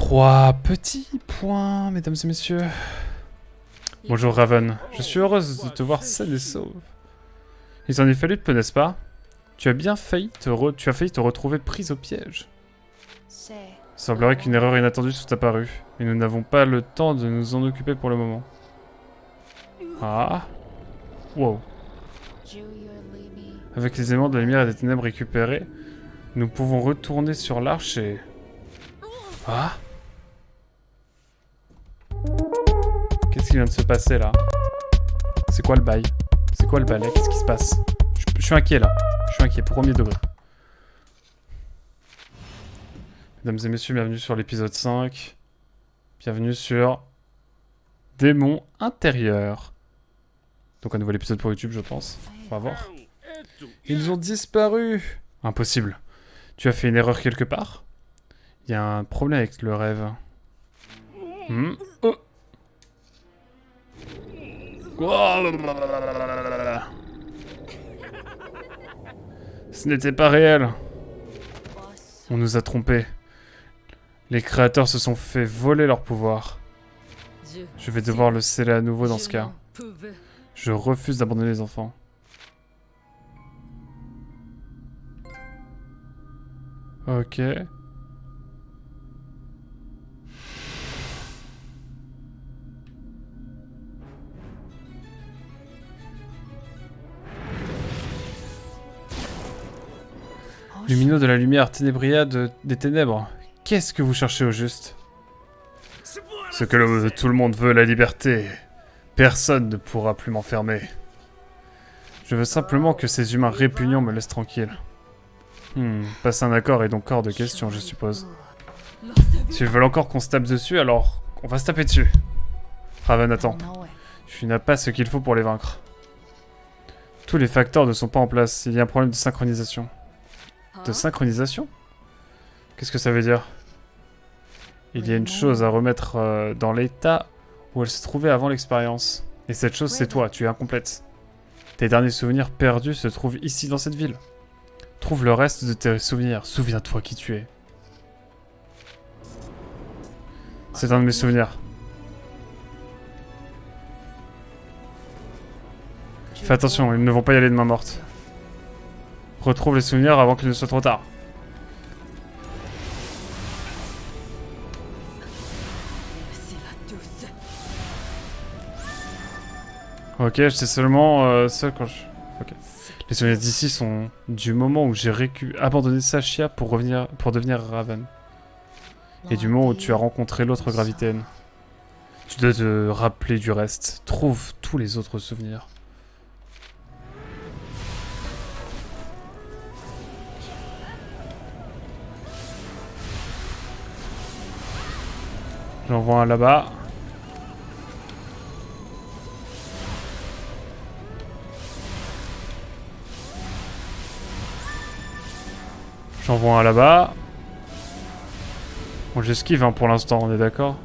3 petits points, mesdames et messieurs. Bonjour Raven, je suis heureuse de te voir saine et sauve. Il en est fallu de peu, n'est-ce pas? Tu as bien failli te retrouver prise au piège. Il semblerait qu'une erreur inattendue soit apparue, et nous n'avons pas le temps de nous en occuper pour le moment. Ah. Wow. Avec les éléments de la lumière et des ténèbres récupérés, nous pouvons retourner sur l'arche et... Ah. Qu'est-ce qui vient de se passer là? C'est quoi le bail? C'est quoi le balai? Qu'est-ce qui se passe? Je suis inquiet là. Je suis inquiet, premier degré. Mesdames et messieurs, bienvenue sur l'épisode 5. Bienvenue sur Démon intérieur. Donc un nouvel épisode pour YouTube, je pense. On va voir. Ils ont disparu. Impossible. Tu as fait une erreur quelque part? Il y a un problème avec le rêve. Oh. Ce n'était pas réel. On nous a trompés. Les créateurs se sont fait voler leur pouvoir. Je vais devoir le sceller à nouveau dans ce cas. Je refuse d'abandonner les enfants. Ok. Lumineux de la lumière, ténébria des ténèbres. Qu'est-ce que vous cherchez au juste? Ce que tout le monde veut, la liberté. Personne ne pourra plus m'enfermer. Je veux simplement que ces humains répugnants me laissent tranquille. Passer un accord est donc hors de question, je suppose. S'ils veulent encore qu'on se tape dessus, alors on va se taper dessus. Raven, attends. Tu n'as pas ce qu'il faut pour les vaincre. Tous les facteurs ne sont pas en place. Il y a un problème de synchronisation. De synchronisation? Qu'est-ce que ça veut dire? Il y a une chose à remettre dans l'état où elle se trouvait avant l'expérience. Et cette chose, c'est toi, tu es incomplète. Tes derniers souvenirs perdus se trouvent ici dans cette ville. Trouve le reste de tes souvenirs. Souviens-toi qui tu es. C'est un de mes souvenirs. Fais attention, ils ne vont pas y aller de main morte. Retrouve les souvenirs avant qu'il ne soit trop tard. Ok, je sais seulement ça quand je... Ok. Les souvenirs d'ici sont du moment où j'ai abandonné Sashia pour devenir Raven. Et du moment où tu as rencontré l'autre Gravitéenne. Tu dois te rappeler du reste. Trouve tous les autres souvenirs. J'en vois un là-bas. J'en vois un là-bas. Bon, j'esquive hein, pour l'instant, on est d'accord?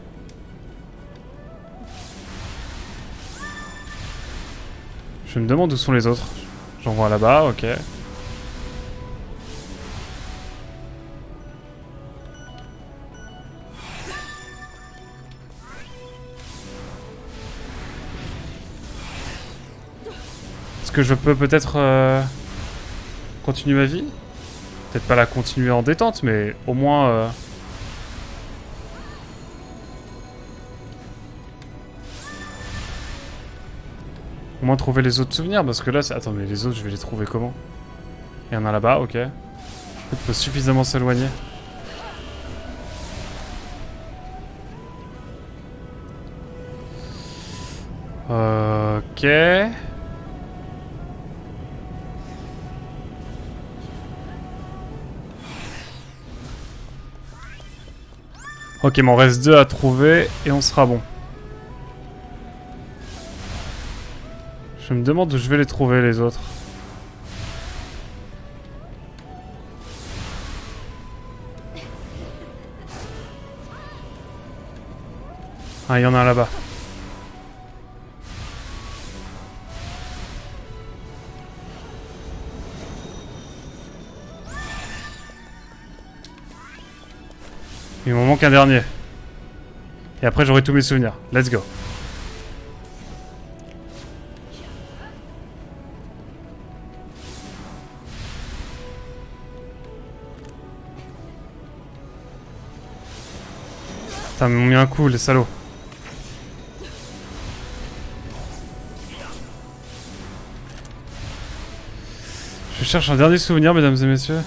Je me demande où sont les autres. J'en vois un là-bas, ok. Est-ce que je peux peut-être continuer ma vie? Peut-être pas la continuer en détente, mais au moins... Au moins trouver les autres souvenirs, parce que là... Attends, mais les autres, je vais les trouver comment? Il y en a là-bas, ok. Il faut suffisamment s'éloigner. Ok... Ok, m'en reste 2 à trouver et on sera bon. Je me demande où je vais les trouver les autres. Ah, il y en a un là-bas. Il m'en manque un dernier. Et après j'aurai tous mes souvenirs. Let's go. Putain, ils m'ont mis un coup, les salauds. Je cherche un dernier souvenir, mesdames et messieurs.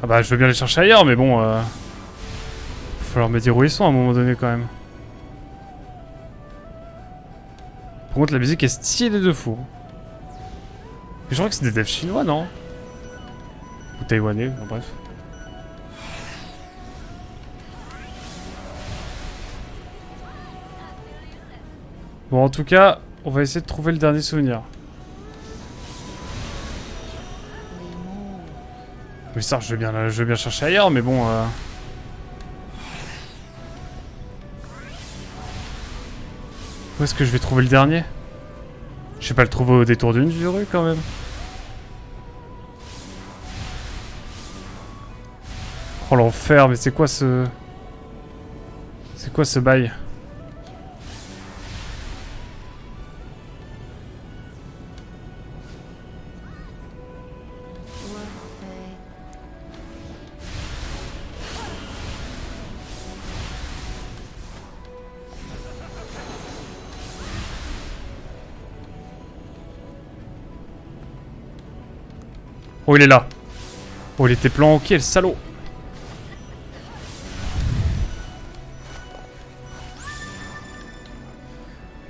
Ah bah, je veux bien les chercher ailleurs, mais bon... va falloir me dire où ils sont à un moment donné, quand même. Par contre, la musique est stylée de fou. Je crois que c'est des devs chinois, non? Ou taïwanais, bon, bref. Bon, en tout cas, on va essayer de trouver le dernier souvenir. Oui, ça, je veux bien chercher ailleurs, mais bon... Où est-ce que je vais trouver le dernier? Je vais pas le trouver au détour d'une rue, quand même. Oh, l'enfer, mais c'est quoi ce... C'est quoi ce bail? Oh, il est là. Oh, il était planqué, le salaud.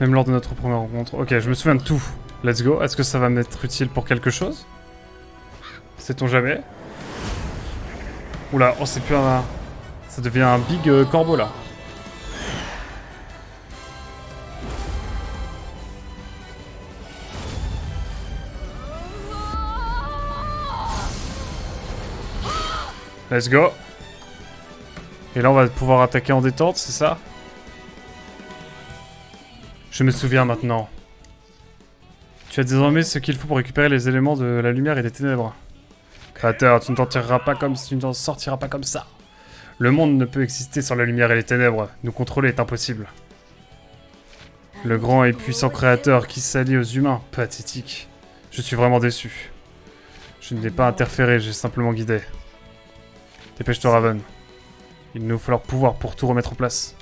Même lors de notre première rencontre. Ok, je me souviens de tout. Let's go. Est-ce que ça va m'être utile pour quelque chose? Sait-on jamais? Oula, oh, c'est plus un... Ça devient un big corbeau, là. Let's go. Et là, on va pouvoir attaquer en détente, c'est ça? Je me souviens maintenant. Tu as désormais ce qu'il faut pour récupérer les éléments de la lumière et des ténèbres. Créateur, tu ne t'en tireras pas comme tu ne t'en sortiras pas comme ça. Le monde ne peut exister sans la lumière et les ténèbres. Nous contrôler est impossible. Le grand et puissant créateur qui s'allie aux humains. Pathétique. Je suis vraiment déçu. Je ne l'ai pas interféré, j'ai simplement guidé. Dépêche-toi, Raven. Il nous faut leur pouvoir pour tout remettre en place.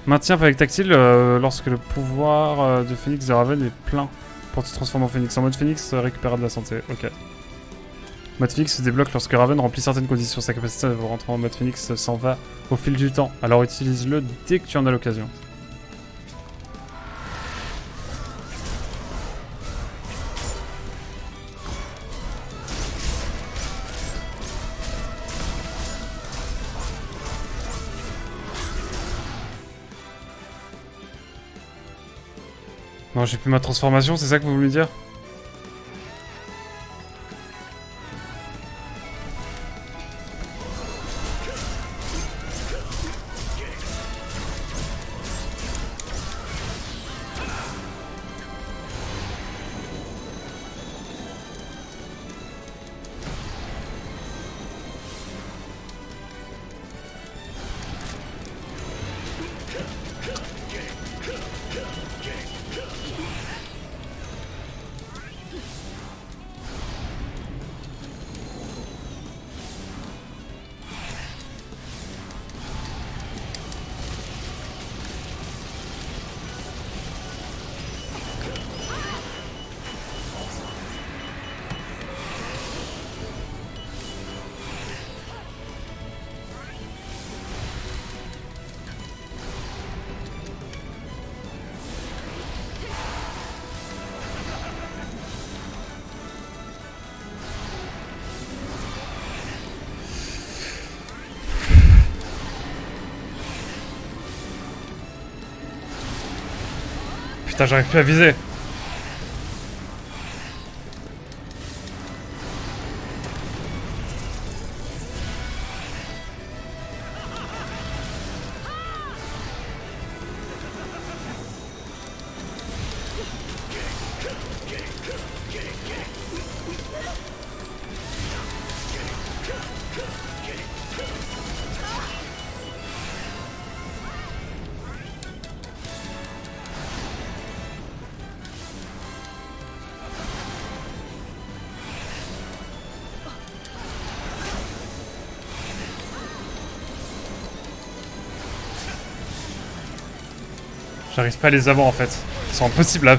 Maintiens avec tactile lorsque le pouvoir de Phoenix de Raven est plein pour te transformer en Phoenix. En mode Phoenix, récupérer de la santé. Ok. Mode Phoenix se débloque lorsque Raven remplit certaines conditions. Sa capacité à rentrer en mode Phoenix s'en va au fil du temps. Alors utilise-le dès que tu en as l'occasion. Non, j'ai plus ma transformation, c'est ça que vous voulez dire? Putain, j'arrive plus à viser. J'arrive pas à les avoir en fait. Ils sont impossibles là.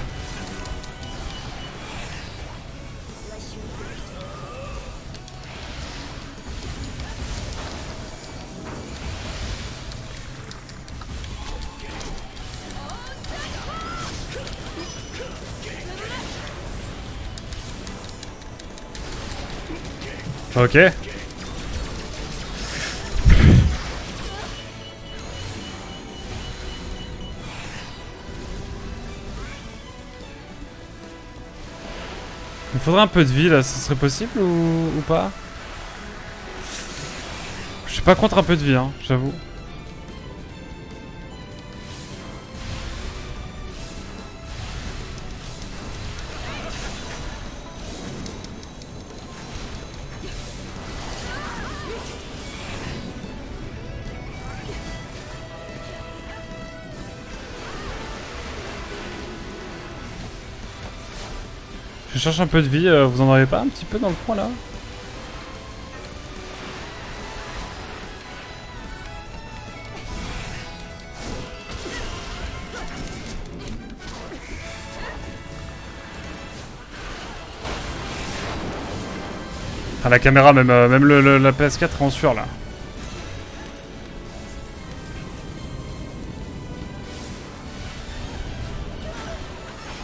Ok. Il faudrait un peu de vie là, ce serait possible ou pas? Je suis pas contre un peu de vie, hein, j'avoue. Je cherche un peu de vie, vous en avez pas un petit peu dans le coin là? Ah, la caméra, même, la PS4 est en sueur là.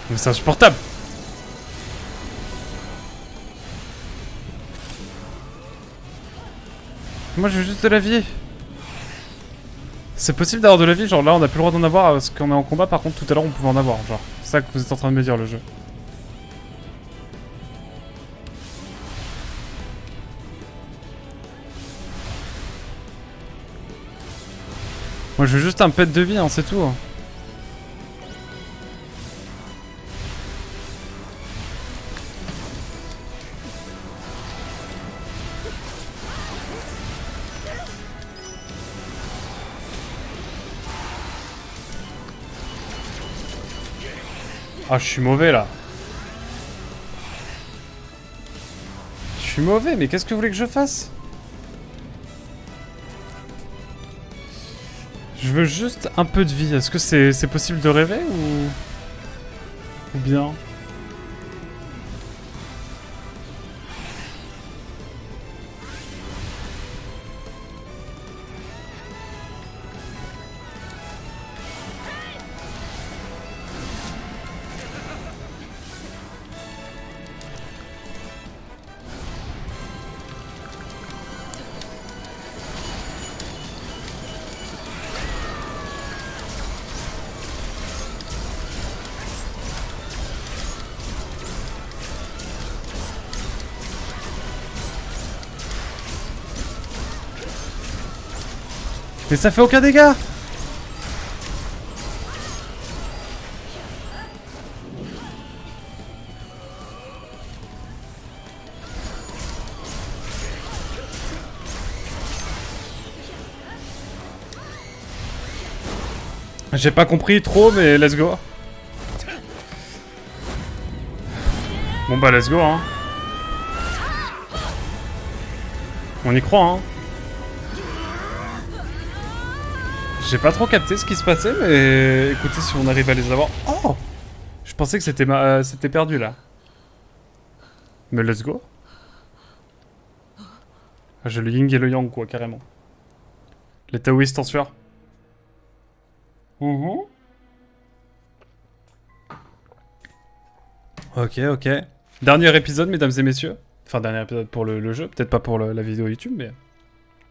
Mais c'est insupportable. Moi je veux juste de la vie. C'est possible d'avoir de la vie, genre là on a plus le droit d'en avoir parce qu'on est en combat, par contre tout à l'heure on pouvait en avoir, genre. C'est ça que vous êtes en train de me dire le jeu. Moi je veux juste un pet de vie, hein, c'est tout. Ah, je suis mauvais là. Je suis mauvais, mais qu'est-ce que vous voulez que je fasse? Je veux juste un peu de vie. Est-ce que c'est possible de rêver ou bien? Mais ça fait aucun dégât! J'ai pas compris trop, mais let's go. Bon bah let's go, hein. On y croit, hein. J'ai pas trop capté ce qui se passait, mais écoutez, si on arrive à les avoir... Oh! Je pensais que c'était perdu, là. Mais let's go. Ah, j'ai le yin et le yang, quoi, carrément. Les taoïstes en sueur. Ok, ok. Dernier épisode, mesdames et messieurs. Enfin, dernier épisode pour le jeu. Peut-être pas pour la vidéo YouTube, mais...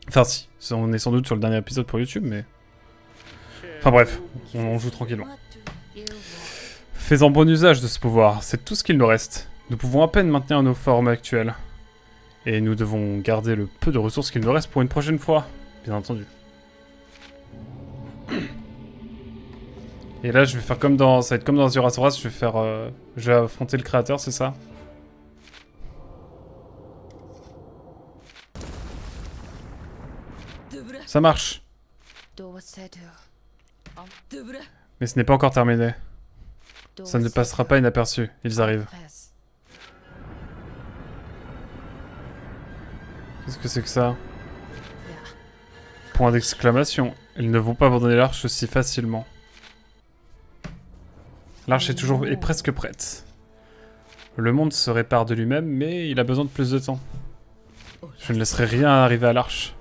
Enfin, si. On est sans doute sur le dernier épisode pour YouTube, mais... Enfin bref, on joue tranquillement. Fais-en bon usage de ce pouvoir, c'est tout ce qu'il nous reste. Nous pouvons à peine maintenir nos formes actuelles. Et nous devons garder le peu de ressources qu'il nous reste pour une prochaine fois, bien entendu. Et là, je vais faire comme dans... Ça va être comme dans Zerasoras, je vais faire... je vais affronter le créateur, c'est ça? Ça marche. Mais ce n'est pas encore terminé. Ça ne passera pas inaperçu, ils arrivent. Qu'est-ce que c'est que ça? Point d'exclamation. Ils ne vont pas abandonner l'arche si facilement. L'arche est presque prête. Le monde se répare de lui-même, mais il a besoin de plus de temps. Je ne laisserai rien arriver à l'arche.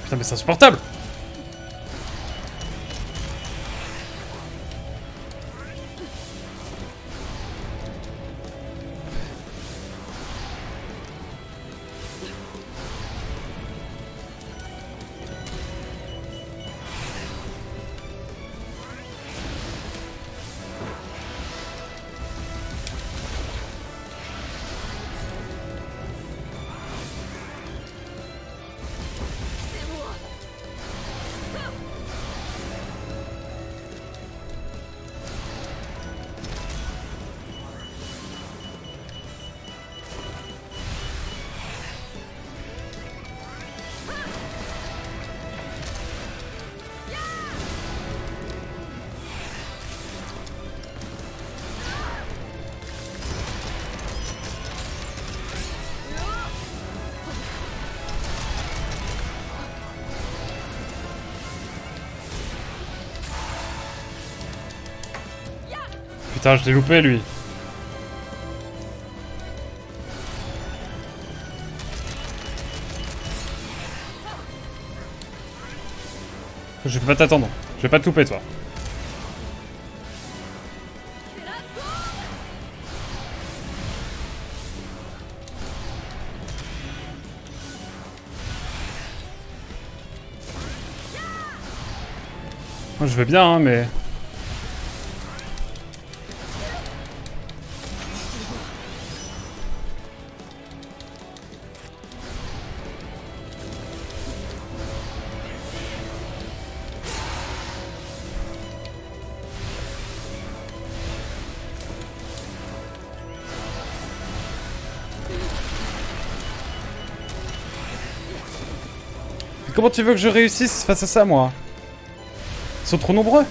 Putain mais c'est insupportable! Putain, je l'ai loupé lui. Je vais pas t'attendre. Je vais pas te louper toi. Moi je veux bien hein, mais... Comment tu veux que je réussisse face à ça, moi? Ils sont trop nombreux.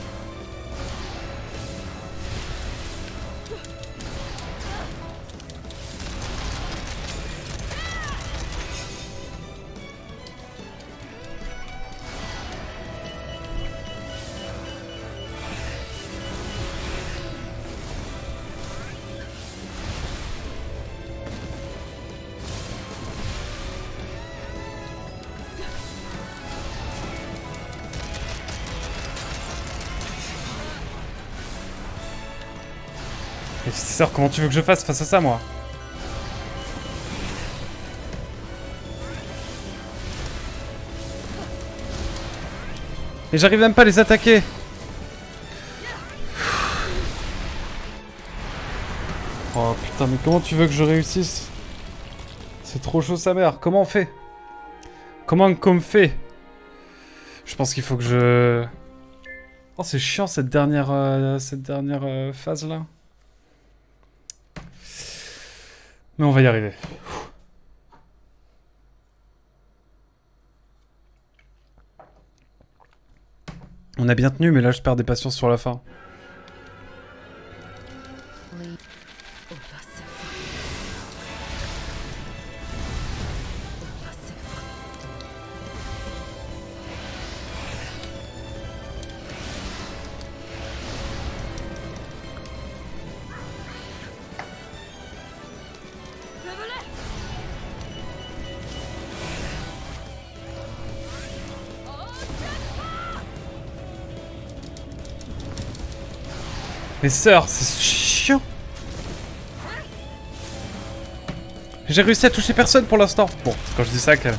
Sœur, comment tu veux que je fasse face à ça, moi? Et j'arrive même pas à les attaquer. Oh putain, mais comment tu veux que je réussisse? C'est trop chaud sa mère. Comment on fait? Comment qu'on fait? Je pense qu'il faut que je... Oh, c'est chiant cette dernière phase là. Mais on va y arriver. On a bien tenu, mais là je perds des patiences sur la fin. Mais sœur, c'est chiant. J'ai réussi à toucher personne pour l'instant. Bon, quand je dis ça, que...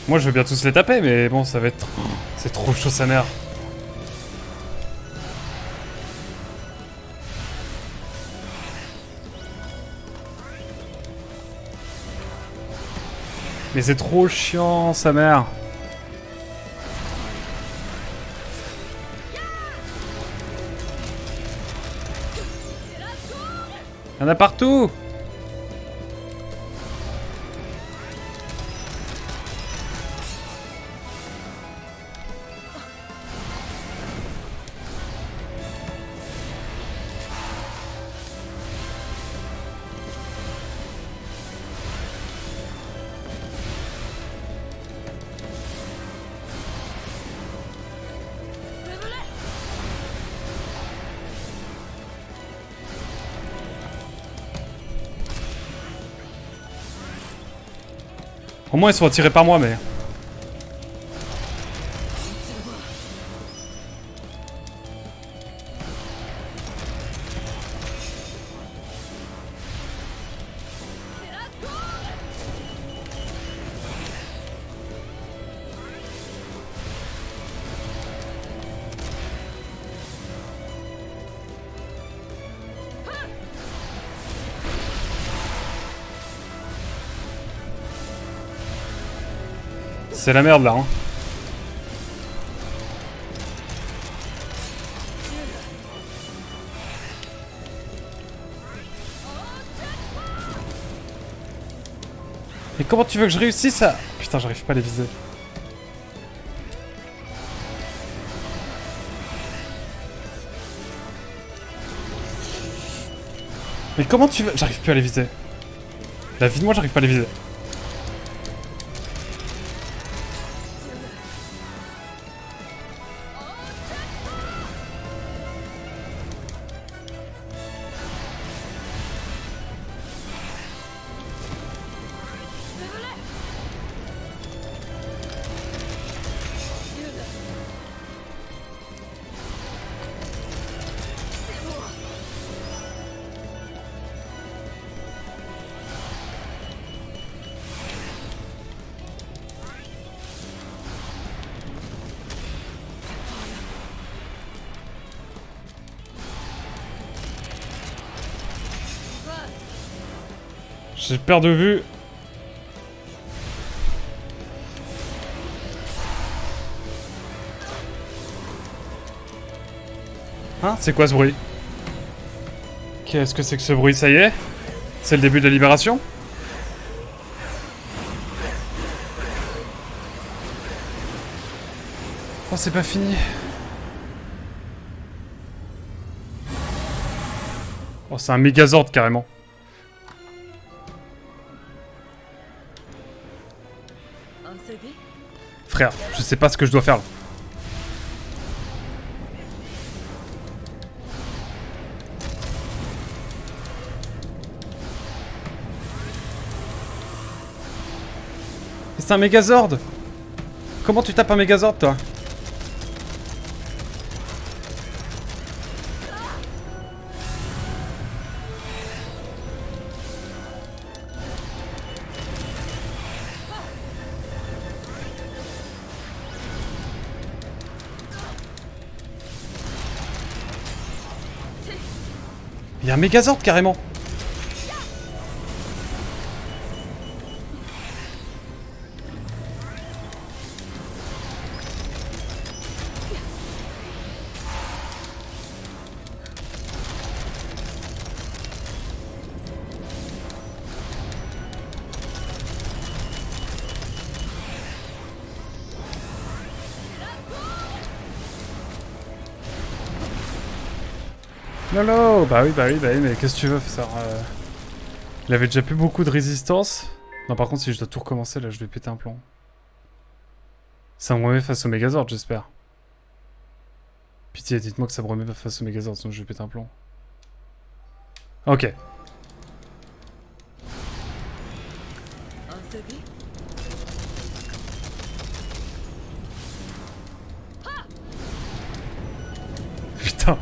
Moi je veux bien tous les taper, mais bon, ça va être... C'est trop chaud sa mère. Mais c'est trop chiant sa mère. Il y en a partout. Au moins ils sont attirés par moi, mais... C'est la merde là, hein. Mais comment tu veux que je réussisse à... Putain, j'arrive pas à les viser. Mais comment tu veux... J'arrive plus à les viser. La vie de moi, j'arrive pas à les viser. J'ai peur de vue. Hein? C'est quoi ce bruit? Qu'est-ce que c'est que ce bruit? Ça y est? C'est le début de la libération? Oh, c'est pas fini. Oh, c'est un Megazord carrément. Frère, je sais pas ce que je dois faire là. C'est un Megazord. Comment tu tapes un Megazord toi? Il y a un Megazord carrément. Lolo. Bah oui, mais qu'est-ce que tu veux faire Il avait déjà plus beaucoup de résistance. Non, par contre, si je dois tout recommencer, là, je vais péter un plomb. Ça me remet face au Megazord, j'espère. Pitié, dites-moi que ça me remet pas face au Megazord, sinon je vais péter un plomb. Ok. Putain.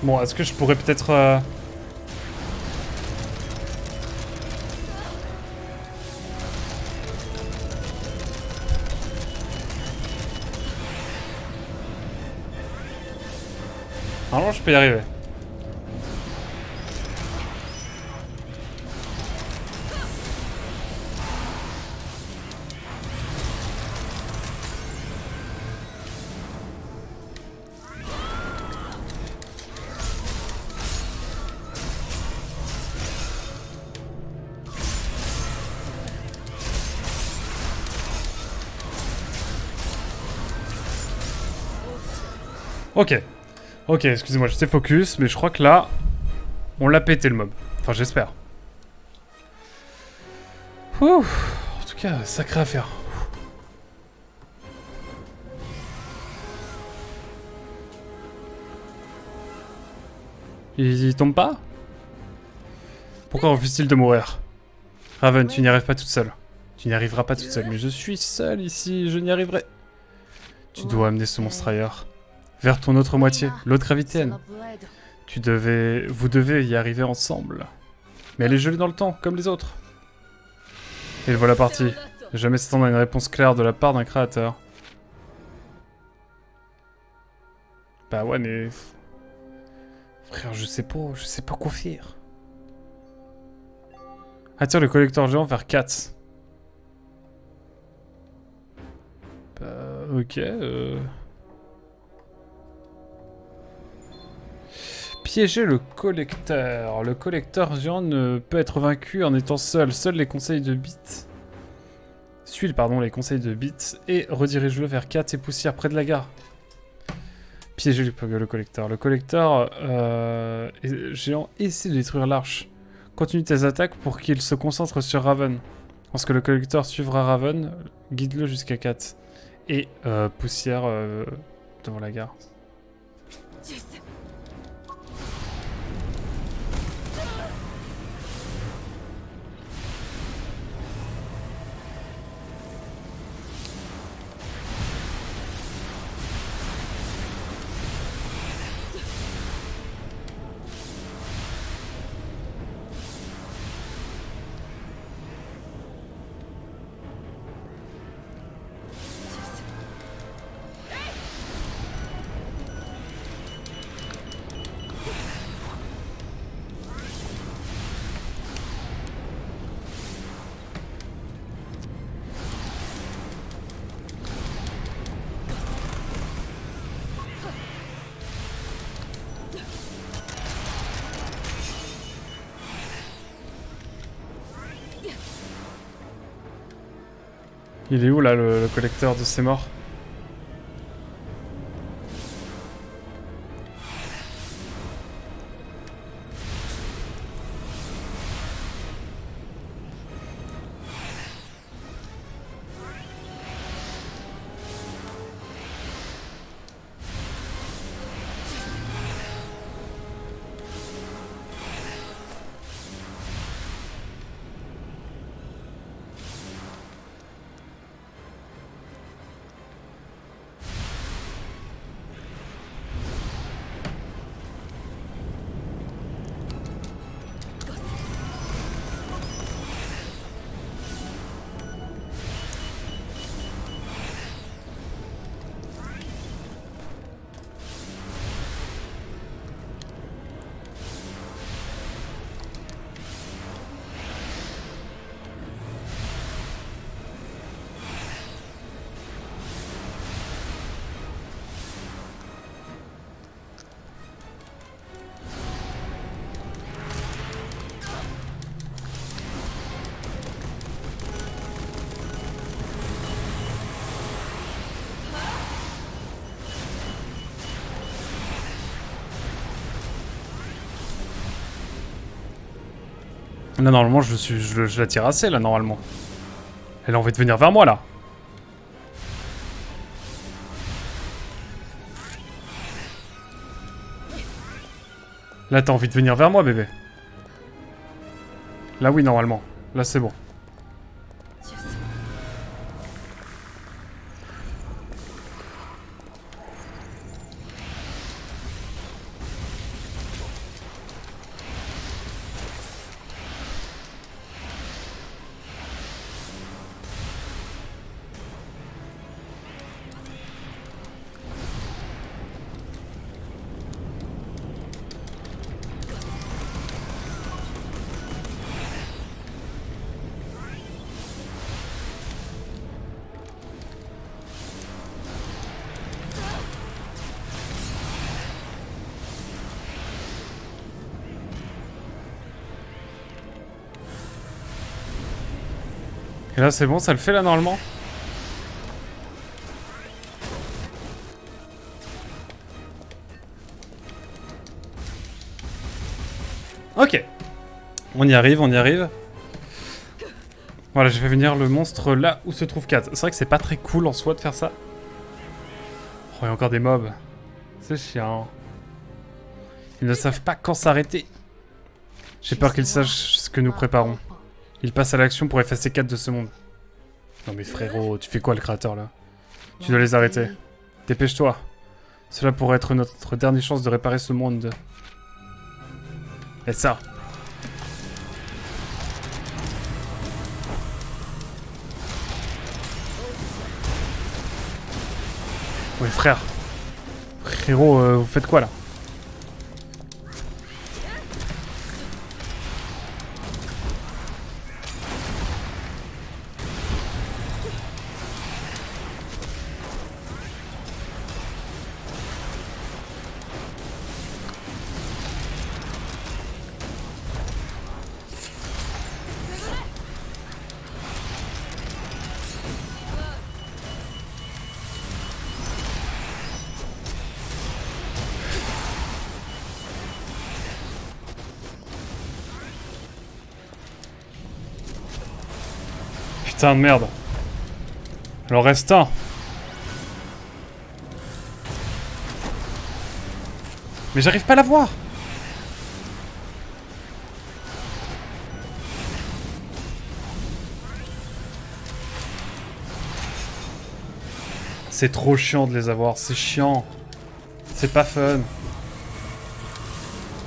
Bon, est-ce que je pourrais peut-être... Normalement, je peux y arriver. Ok. Ok, excusez-moi, j'étais focus, mais je crois que là, on l'a pété le mob. Enfin, j'espère. En tout cas, sacrée affaire. Il tombe pas? Pourquoi refuse-t-il de mourir? Raven, tu n'y arrives pas toute seule. Tu n'y arriveras pas toute seule, mais je suis seul ici, je n'y arriverai. Tu dois amener ce monstre ailleurs. Vers ton autre moitié, l'autre gravitaine. Vous devez y arriver ensemble. Mais elle est gelée dans le temps, comme les autres. Et voilà parti. Jamais s'attendre à une réponse claire de la part d'un créateur. Bah ouais, mais... Frère, je sais pas quoi faire. Attire le collecteur géant vers Katz. Bah, ok, Piéger le collecteur. Le collecteur géant ne peut être vaincu en étant seul. Seuls les conseils de Bit. Suis les conseils de Bit et redirige-le vers Katz et Poussière près de la gare. Piéger le collecteur. Le collecteur géant essaie de détruire l'arche. Continue tes attaques pour qu'il se concentre sur Raven. Lorsque le collecteur suivra Raven, guide-le jusqu'à Katz. Et Poussière devant la gare. Il est où là le collecteur de ces morts? Là, normalement, je la tire assez, là, normalement. Elle a envie de venir vers moi, là. Là, t'as envie de venir vers moi, bébé. Là, oui, normalement. Là, c'est bon. Et là c'est bon, ça le fait là normalement. Ok. On y arrive, on y arrive. Voilà, j'ai fait venir le monstre là où se trouve Kat. C'est vrai que c'est pas très cool en soi de faire ça. Oh, il y a encore des mobs. C'est chiant. Ils ne savent pas quand s'arrêter. J'ai peur qu'ils sachent ce que nous préparons. Ils passent à l'action pour effacer Kat de ce monde. Non mais frérot, tu fais quoi le créateur là? Tu dois les arrêter. Dépêche-toi. Cela pourrait être notre dernière chance de réparer ce monde. Et ça. Ouais frère. Frérot, vous faites quoi là? Putain de merde. Alors reste un. Mais j'arrive pas à la voir. C'est trop chiant de les avoir, c'est chiant. C'est pas fun.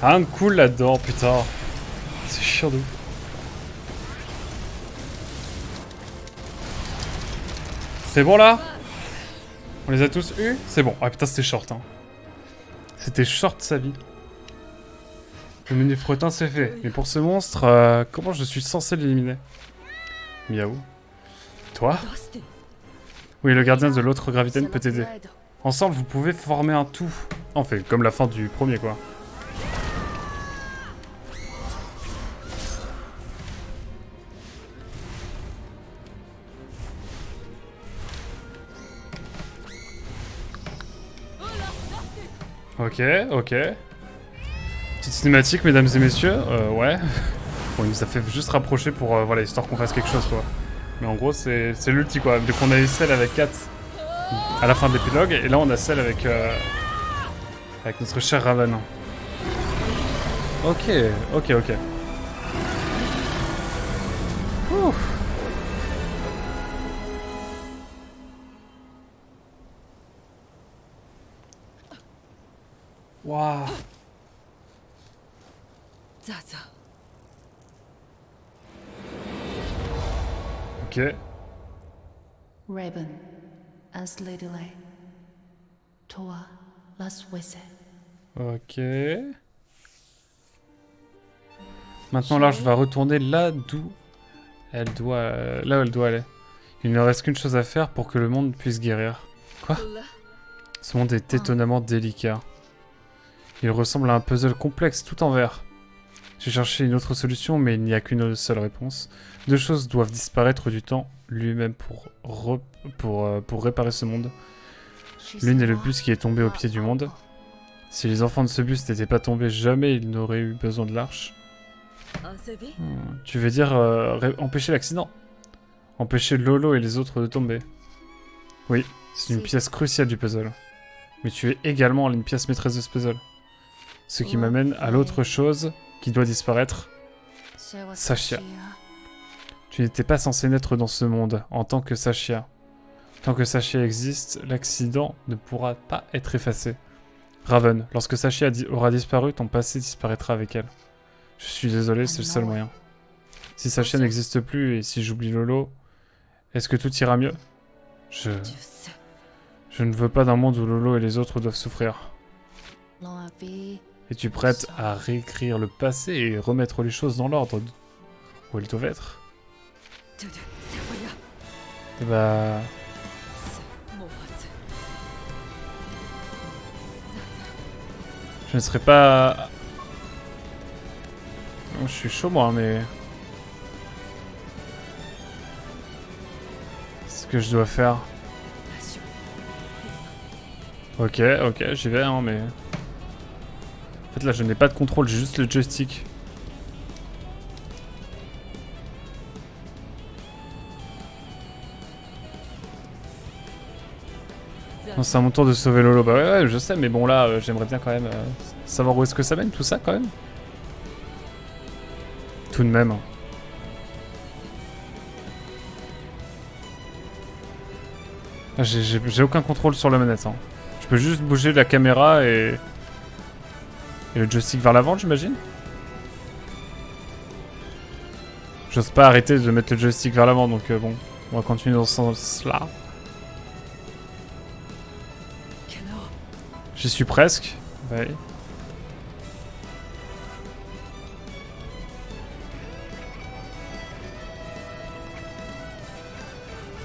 Rien de cool là-dedans, putain. C'est chiant de ouf. C'est bon là? On les a tous eus? C'est bon. Ah putain, c'était short, hein. C'était short sa vie. Le menu frottin c'est fait. Mais pour ce monstre, comment je suis censé l'éliminer? Miaou. Toi? Oui, le gardien de l'autre gravitaine peut t'aider. Ensemble, vous pouvez former un tout. En fait, comme la fin du premier, quoi. Ok, ok. Petite cinématique, mesdames et messieurs. Ouais. Bon, il nous a fait juste rapprocher pour, voilà, histoire qu'on fasse quelque chose, quoi. Mais en gros, c'est l'ulti, quoi. Dès qu'on a eu celle avec Kat à la fin de l'épilogue, et là, on a celle avec, avec notre cher Raven. Ok, ok, ok. Ouh. Waouh. Ok. Raven, as Ladylay, Toa, Las Wese. Ok. Maintenant, là, je vais retourner là d'où elle doit... là où elle doit aller. Il ne reste qu'une chose à faire pour que le monde puisse guérir. Quoi? Ce monde est étonnamment délicat. Il ressemble à un puzzle complexe tout en vert. J'ai cherché une autre solution, mais il n'y a qu'une seule réponse. Deux choses doivent disparaître du temps lui-même pour réparer ce monde. L'une est le bus qui est tombé au pied du monde. Si les enfants de ce bus n'étaient pas tombés, jamais ils n'auraient eu besoin de l'arche. Tu veux dire empêcher l'accident? Empêcher Lolo et les autres de tomber? Oui, c'est une pièce cruciale du puzzle. Mais tu es également une pièce maîtresse de ce puzzle. Ce qui m'amène à l'autre chose qui doit disparaître. Sashia. Tu n'étais pas censé naître dans ce monde en tant que Sashia. Tant que Sashia existe, l'accident ne pourra pas être effacé. Raven, lorsque Sashia aura disparu, ton passé disparaîtra avec elle. Je suis désolé, c'est le seul moyen. Si Sashia n'existe plus et si j'oublie Lolo, est-ce que tout ira mieux? Je ne veux pas d'un monde où Lolo et les autres doivent souffrir. Es-tu prête à réécrire le passé et remettre les choses dans l'ordre où elles doivent être? Bah... Je ne serais pas... Je suis chaud moi, mais... que je dois faire? Ok, j'y vais, hein, mais... En fait, là, je n'ai pas de contrôle, j'ai juste le joystick. Non, c'est à mon tour de sauver Lolo. Bah ouais, je sais, mais bon, là, j'aimerais bien quand même savoir où est-ce que ça mène, tout ça, quand même. Tout de même. J'ai aucun contrôle sur la manette, hein. Je peux juste bouger la caméra et le joystick vers l'avant, j'imagine. J'ose pas arrêter de mettre le joystick vers l'avant, donc bon, on va continuer dans ce sens-là. J'y suis presque. Ouais.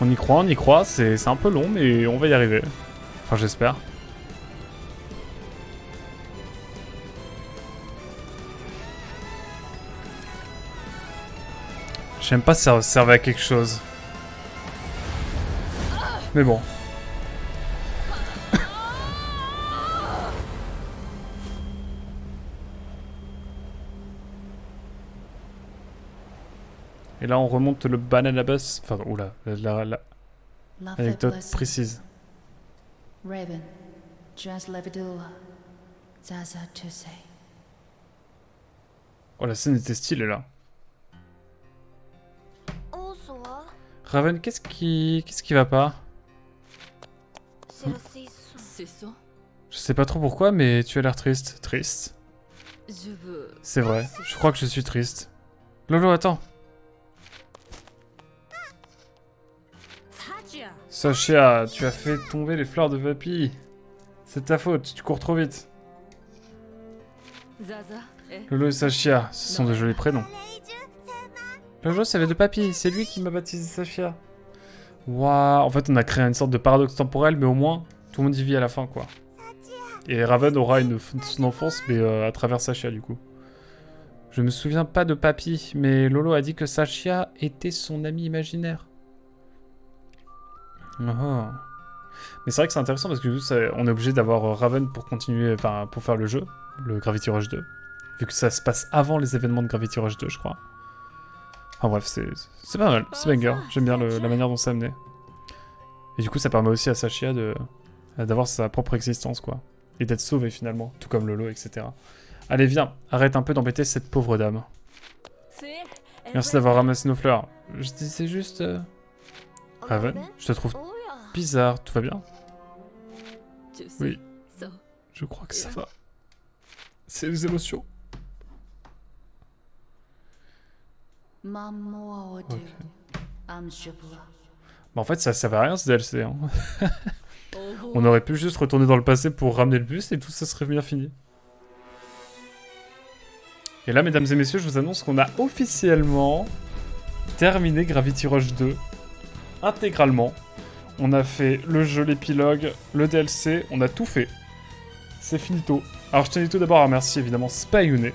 On y croit, c'est un peu long, mais on va y arriver. Enfin, j'espère. J'aime pas si ça servait à quelque chose. Mais bon. Et là, on remonte le banana bus. Enfin, oula, l'anecdote précise. Raven, just Levidula, Zaza Tusei. Oh, la scène était stylée là. Raven, qu'est-ce qui va pas? Je sais pas trop pourquoi, mais tu as l'air triste. Triste? C'est vrai, je crois que je suis triste. Lolo, attends. Sashia, tu as fait tomber les fleurs de papy. C'est ta faute, tu cours trop vite. Lolo et Sashia, ce sont de jolis prénoms. Lolo, ça vient de papy, c'est lui qui m'a baptisé Sashia. Waouh, en fait on a créé une sorte de paradoxe temporel, mais au moins tout le monde y vit à la fin, quoi. Et Raven aura son enfance, mais à travers Sashia, du coup. Je me souviens pas de papy, mais Lolo a dit que Sashia était son ami imaginaire. Oh. Mais c'est vrai que c'est intéressant parce que du coup, on est obligé d'avoir Raven pour continuer, enfin pour faire le jeu, le Gravity Rush 2. Vu que ça se passe avant les événements de Gravity Rush 2, je crois. Enfin bref, c'est pas mal, c'est banger. J'aime bien la manière dont c'est amené. Et du coup, ça permet aussi à Sashia d'avoir sa propre existence, quoi. Et d'être sauvé finalement, tout comme Lolo, etc. Allez, viens, arrête un peu d'embêter cette pauvre dame. Merci d'avoir ramassé nos fleurs. Je disais juste... Raven, je te trouve bizarre, tout va bien? Oui, je crois que ça va. C'est les émotions. Okay. Bah en fait, ça servait à rien ce DLC. Hein. On aurait pu juste retourner dans le passé pour ramener le bus et tout ça serait bien fini. Et là, mesdames et messieurs, je vous annonce qu'on a officiellement terminé Gravity Rush 2 intégralement. On a fait le jeu, l'épilogue, le DLC, on a tout fait. C'est finito. Alors je tenais tout d'abord à remercier évidemment Spyune,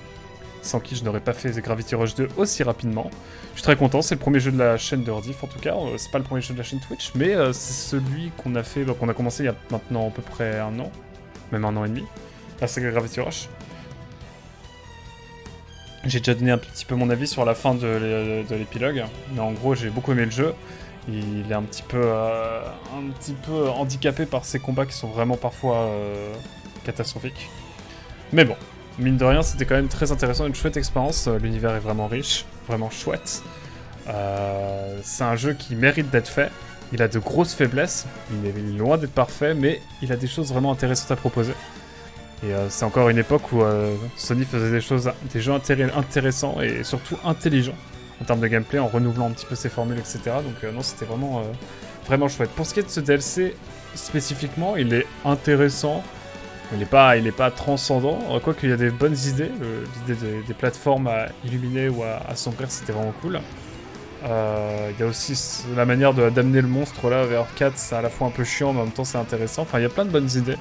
sans qui je n'aurais pas fait Gravity Rush 2 aussi rapidement. Je suis très content, c'est le premier jeu de la chaîne de Rediff en tout cas, c'est pas le premier jeu de la chaîne Twitch, mais c'est celui qu'on a fait, qu'on a commencé il y a maintenant à peu près un an, même un an et demi, la saga Gravity Rush. J'ai déjà donné un petit peu mon avis sur la fin de l'épilogue, mais en gros j'ai beaucoup aimé le jeu. Il est un petit peu handicapé par ses combats qui sont vraiment parfois catastrophiques. Mais bon, mine de rien, c'était quand même très intéressant, une chouette expérience. L'univers est vraiment riche, vraiment chouette. C'est un jeu qui mérite d'être fait. Il a de grosses faiblesses, il est loin d'être parfait, mais il a des choses vraiment intéressantes à proposer. Et c'est encore une époque où Sony faisait des jeux intéressants et surtout intelligents en termes de gameplay, en renouvelant un petit peu ses formules, etc. Donc non, c'était vraiment, vraiment chouette. Pour ce qui est de ce DLC, spécifiquement, il est intéressant. Il n'est pas transcendant, quoique il y a des bonnes idées. L'idée des plateformes à illuminer ou à assombrir, c'était vraiment cool. Il y a aussi la manière d'amener le monstre là vers 4, c'est à la fois un peu chiant, mais en même temps c'est intéressant. Enfin, il y a plein de bonnes idées.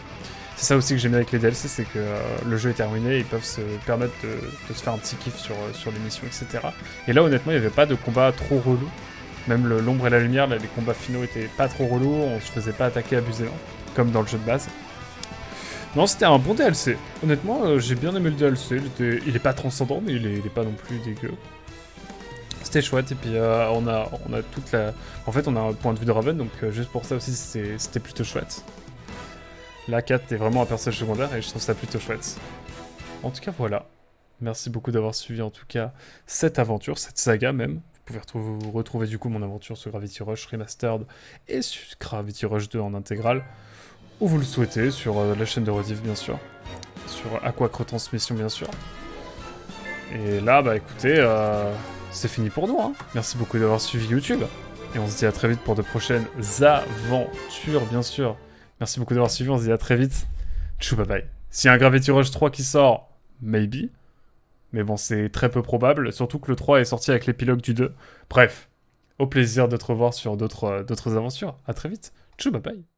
C'est ça aussi que j'aime bien avec les DLC, c'est que le jeu est terminé, ils peuvent se permettre de se faire un petit kiff sur les missions, etc. Et là, honnêtement, il n'y avait pas de combat trop relou. Même l'ombre et la lumière, là, les combats finaux étaient pas trop relous, on se faisait pas attaquer abusément, comme dans le jeu de base. Non, c'était un bon DLC. Honnêtement, j'ai bien aimé le DLC. Il est pas transcendant, mais il est pas non plus dégueu. C'était chouette, et puis on a toute la... En fait, on a un point de vue de Raven, donc juste pour ça aussi, c'était plutôt chouette. Là, Kat est vraiment un personnage secondaire, et je trouve ça plutôt chouette. En tout cas, voilà. Merci beaucoup d'avoir suivi, en tout cas, cette aventure, cette saga même. Vous pouvez retrouver du coup mon aventure sur Gravity Rush Remastered et sur Gravity Rush 2 en intégrale, où vous le souhaitez, sur la chaîne de Rediff, bien sûr. Sur Aquac Retransmission, bien sûr. Et là, bah écoutez... c'est fini pour nous, hein. Merci beaucoup d'avoir suivi YouTube. Et on se dit à très vite pour de prochaines aventures, bien sûr. Merci beaucoup d'avoir suivi, on se dit à très vite. Tchou, bye bye. S'il y a un Gravity Rush 3 qui sort, maybe. Mais bon, c'est très peu probable, surtout que le 3 est sorti avec l'épilogue du 2. Bref, au plaisir de te revoir sur d'autres aventures. À très vite. Tchou, bye bye.